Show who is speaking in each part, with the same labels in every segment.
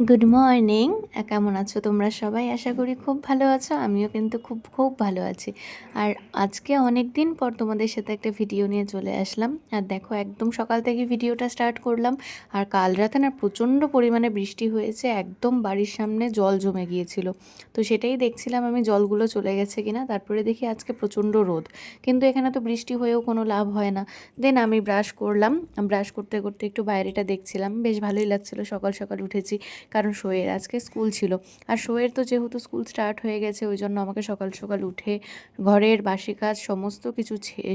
Speaker 1: Good morning. কেমন আছো তোমরা সবাই? আশা করি খুব ভালো আছো। আমিও কিন্তু খুব খুব ভালো আছি। আর আজকে অনেক দিন পর তোমাদের সাথে একটা ভিডিও নিয়ে চলে আসলাম। আর দেখো একদম সকাল থেকে ভিডিওটা স্টার্ট করলাম। আর কাল রাতে না প্রচণ্ড পরিমাণে বৃষ্টি হয়েছে, একদম বাড়ির সামনে জল জমে গিয়েছিল। তো সেটাই দেখছিলাম আমি, জলগুলো চলে গেছে কিনা। তারপরে দেখি আজকে প্রচণ্ড রোদ, কিন্তু এখানে তো বৃষ্টি হয়েও কোনো লাভ হয় না। দেন আমি ব্রাশ করলাম, ব্রাশ করতে করতে একটু বাইরেটা দেখছিলাম, বেশ ভালোই লাগছিলো। সকাল সকাল উঠেছি কারণ শোয়ের আজকে স্কুল ছিল। আর শোয়ের তো যেহেতু স্কুল স্টার্ট হয়ে গেছে, ওই জন্য আমাকে সকাল সকাল উঠে ঘরের বাসি কাজ সমস্ত কিছু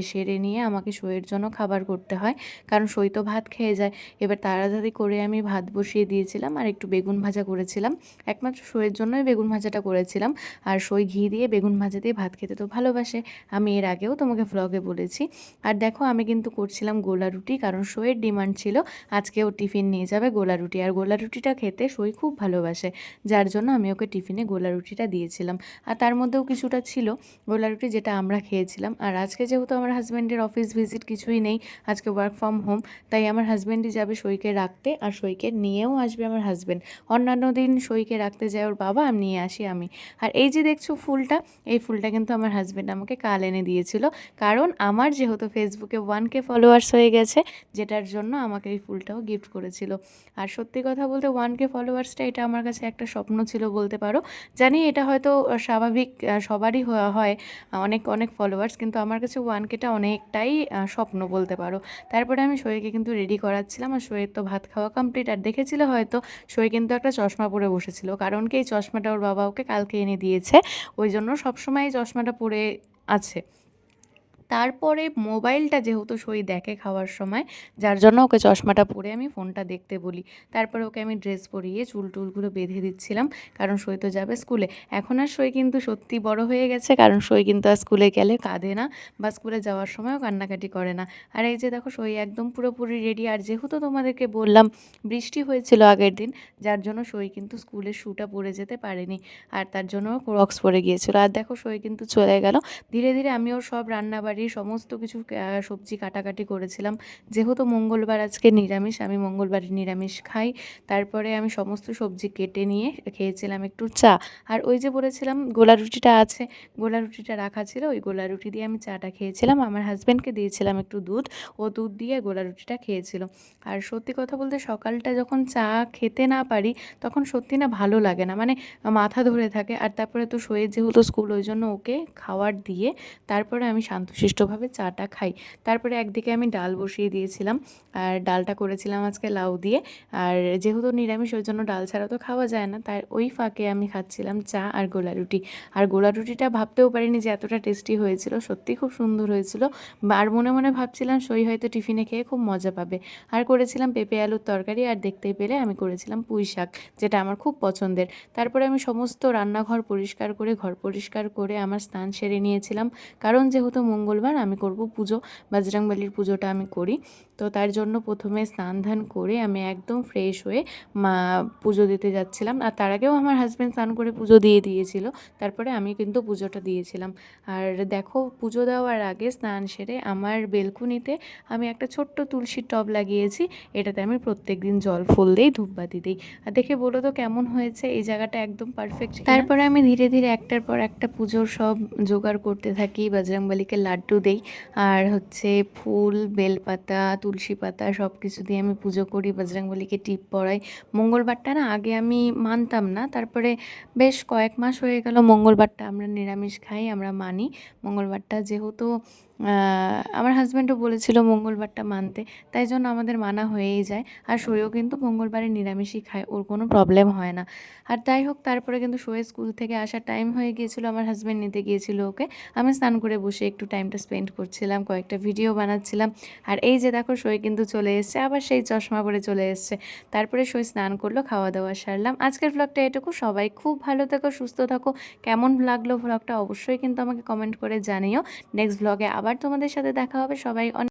Speaker 1: সেরে নিয়ে আমাকে শোয়ের জন্য খাবার করতে হয়, কারণ শোয় তো ভাত খেয়ে যায়। এবার তাড়াতাড়ি করে আমি ভাত বসিয়ে দিয়েছিলাম আর একটু বেগুন ভাজা করেছিলাম। একমাত্র শোয়ের জন্যই বেগুন ভাজাটা করেছিলাম। আর শোয় ঘি দিয়ে বেগুন ভাজা দিয়ে ভাত খেতে তো ভালোবাসে, আমি এর আগেও তোমাকে ভ্লগে বলেছি। আর দেখো আমি কিন্তু করছিলাম গোলা রুটি, কারণ শোয়ের ডিমান্ড ছিল আজকে ও টিফিন নিয়ে যাবে গোলা রুটি। আর গোলা রুটিটা খেতে শোয় খুব ভালোবাসে, যার জন্য আমি ওকে টিফিনে গোলা রুটিটা দিয়েছিলাম। আর তার মধ্যেও কিছুটা ছিল গোলা রুটি, যেটা আমরা খেয়েছিলাম। আর আজকে যেহেতু আমার হাজব্যান্ডের অফিস ভিজিট কিছুই নেই, আজকে ওয়ার্ক ফ্রম হোম, তাই আমার হাজব্যান্ডই যাবে সইকে রাখতে, আর সইকে নিয়েও আসবে আমার হাজব্যান্ড। অন্যান্য দিন সইকে রাখতে যায় ওর বাবা, আর নিয়ে আসি আমি। আর এই যে দেখছো ফুলটা, এই ফুলটা কিন্তু আমার হাজব্যান্ড আমাকে কাল এনে দিয়েছিল, কারণ আমার যেহেতু ফেসবুকে 1K ফলোয়ার্স হয়ে গেছে, যেটার জন্য আমাকে এই ফুলটাও গিফট করেছিল। আর সত্যি কথা বলতে 1K ফলোয়ার্সটা, এটা আমার কাছে একটা স্বপ্ন ছিল বলতে পারো। জানি এটা হয়তো স্বাভাবিক, সবারই হয় অনেক অনেক ফলোয়ার্স, কিন্তু আমার কাছে 1Kটা অনেকটাই স্বপ্ন বলতে পারো। তারপরে আমি শোয়েকে কিন্তু রেডি করাচ্ছিলাম, আর শোয়ের তো ভাত খাওয়া কমপ্লিট। আর দেখেছিল হয়তো শোয়ে কিন্তু একটা চশমা পরে বসেছিল, কারণ কি এই চশমাটা ওর বাবা ওকে কালকে এনে দিয়েছে, ওই জন্য সবসময় এই চশমাটা পরে আছে। তারপরে মোবাইলটা যেহেতু সই দেখে খাওয়ার সময়, যার জন্য ওকে চশমাটা পরে আমি ফোনটা দেখতে বলি। তারপরে ওকে আমি ড্রেস পরিয়ে চুল টুলগুলো বেঁধে দিচ্ছিলাম, কারণ সই তো যাবে স্কুলে। এখন আর সই কিন্তু সত্যি বড় হয়ে গেছে, কারণ সই কিন্তু আর স্কুলে গেলে কাঁদে না, বা স্কুলে যাওয়ার সময়ও কান্নাকাটি করে না। আর এই যে দেখো সই একদম পুরোপুরি রেডি। আর যেহেতু তোমাদেরকে বললাম বৃষ্টি হয়েছিল আগের দিন, যার জন্য সই কিন্তু স্কুলের শ্যুটা পরে যেতে পারেনি, আর তার জন্য ক্রক্স পরে গিয়েছিল। আর দেখো সই কিন্তু চলে গেল। ধীরে ধীরে আমি ওর সব রান্নাবাড়ির সমস্ত কিছু সবজি কাটাকাটি করেছিলাম, যেহেতু মঙ্গলবার আজকে নিরামিষ, আমি মঙ্গলবারে নিরামিষ খাই। তারপরে আমি সমস্ত সবজি কেটে নিয়ে খেয়েছিলাম একটু চা। আর ওই যে বলেছিলাম গোলা রুটিটা আছে, গোলা রুটিটা রাখা ছিল, ওই গোলা রুটি দিয়ে আমি চাটা খেয়েছিলাম। আমার হাজব্যান্ডকে দিয়েছিলাম একটু দুধ, ও দুধ দিয়ে গোলা রুটিটা খেয়েছিল। আর সত্যি কথা বলতে সকালটা যখন চা খেতে না পারি, তখন সত্যি না ভালো লাগে না, মানে মাথা ধরে থাকে। আর তারপরে তো শোয়ের যেহেতু স্কুল, ওই জন্য ওকে খাবার দিয়ে তারপরে আমি শান্তশিষ্টভাবে চাটা খাই। তারপরে একদিকে আমি ডাল বসিয়ে দিয়েছিলাম, আর ডালটা করেছিলাম আজকে লাউ দিয়ে। আর যেহেতু নিরামিষ, ওই জন্য ডাল ছাড়া তো খাওয়া যায় না, তাই ওই ফাঁকে আমি খাচ্ছিলাম চা আর গোলা রুটি। আর গোলা রুটিটা ভাবতেও পারিনি যে এতটা টেস্টি হয়েছিল, সত্যি খুব সুন্দর হয়েছিল। আর মনে মনে ভাবছিলাম সই হয়তো টিফিনে খেয়ে খুব মজা পাবে। আর করেছিলাম পেঁপে আলুর তরকারি, আর দেখতেই পেলে আমি করেছিলাম পুঁই শাক, যেটা আমার খুব পছন্দের। তারপরে আমি সমস্ত রান্নাঘর পরিষ্কার করে, ঘর পরিষ্কার করে আমার স্নান সেরে নিয়েছিলাম, কারণ যেহেতু মঙ্গলবার আমি করব পুজো, বজরংবলির পুজোটা আমি করি। তো তার জন্য প্রথমে স্নান ধান করে আমি একদম ফ্রেশ হয়ে পুজো দিতে যাচ্ছিলাম। আর তার আগেও আমার হাজব্যান্ড স্নান করে পুজো দিয়ে দিয়েছিল, তারপরে আমি কিন্তু পুজোটা দিয়েছিলাম। আর দেখো পুজো দেওয়ার আগে স্নান সেরে আমার বেলকুনিতে আমি একটা ছোট্ট তুলসীর টব লাগিয়েছি, এটাতে আমি প্রত্যেক দিন জল ফুল দিই, ধূপবাতি দিই। আর দেখে বলো তো কেমন হয়েছে, এই জায়গাটা একদম পারফেক্ট। তারপরে আমি ধীরে ধীরে একটার পর একটা পুজোর সব জোগাড় করতে থাকি, বজরংবলীকে লাড্ডু দেই, আর হচ্ছে ফুল, বেলপাতা, তুলসী পাতা সব কিছু দিয়ে আমি পুজো করি, বজরংবলীকে টিপ পরাই। মঙ্গলবারটা না আগে আমি মানতাম না, তারপরে বেশ কয়েক মাস হয়ে গেল মঙ্গলবারটা আমরা নিরামিষ খাই, আমরা মানি মঙ্গলবারটা। যেহেতু আমার হাজব্যান্ডও বলেছিল মঙ্গলবারটা মানতে, তাই জন্য আমাদের মানা হয়েই যায়। আর শোয়েও কিন্তু মঙ্গলবারে নিরামিষই খায়, ওর কোনো প্রবলেম হয় না। আর যাই হোক, তারপরে কিন্তু শোয়ে স্কুল থেকে আসার টাইম হয়ে গিয়েছিলো, আমার হাজব্যান্ড নিতে গিয়েছিল ওকে। আমি স্নান করে বসে একটু টাইমটা স্পেন্ড করছিলাম, কয়েকটা ভিডিও বানাচ্ছিলাম। আর এই যে দেখো শোয়ে কিন্তু চলে এসছে, আবার সেই চশমা পরে চলে এসছে। তারপরে শোয়ে স্নান করলো, খাওয়া দাওয়া সারলাম। আজকের ভ্লগটা এটুকু। সবাই খুব ভালো থেকো, সুস্থ থাকো। কেমন লাগলো ভ্লগটা অবশ্যই কিন্তু আমাকে কমেন্ট করে জানিও। নেক্সট ভ্লগে আবার তোমাদের সাথে দেখা হবে। সবাই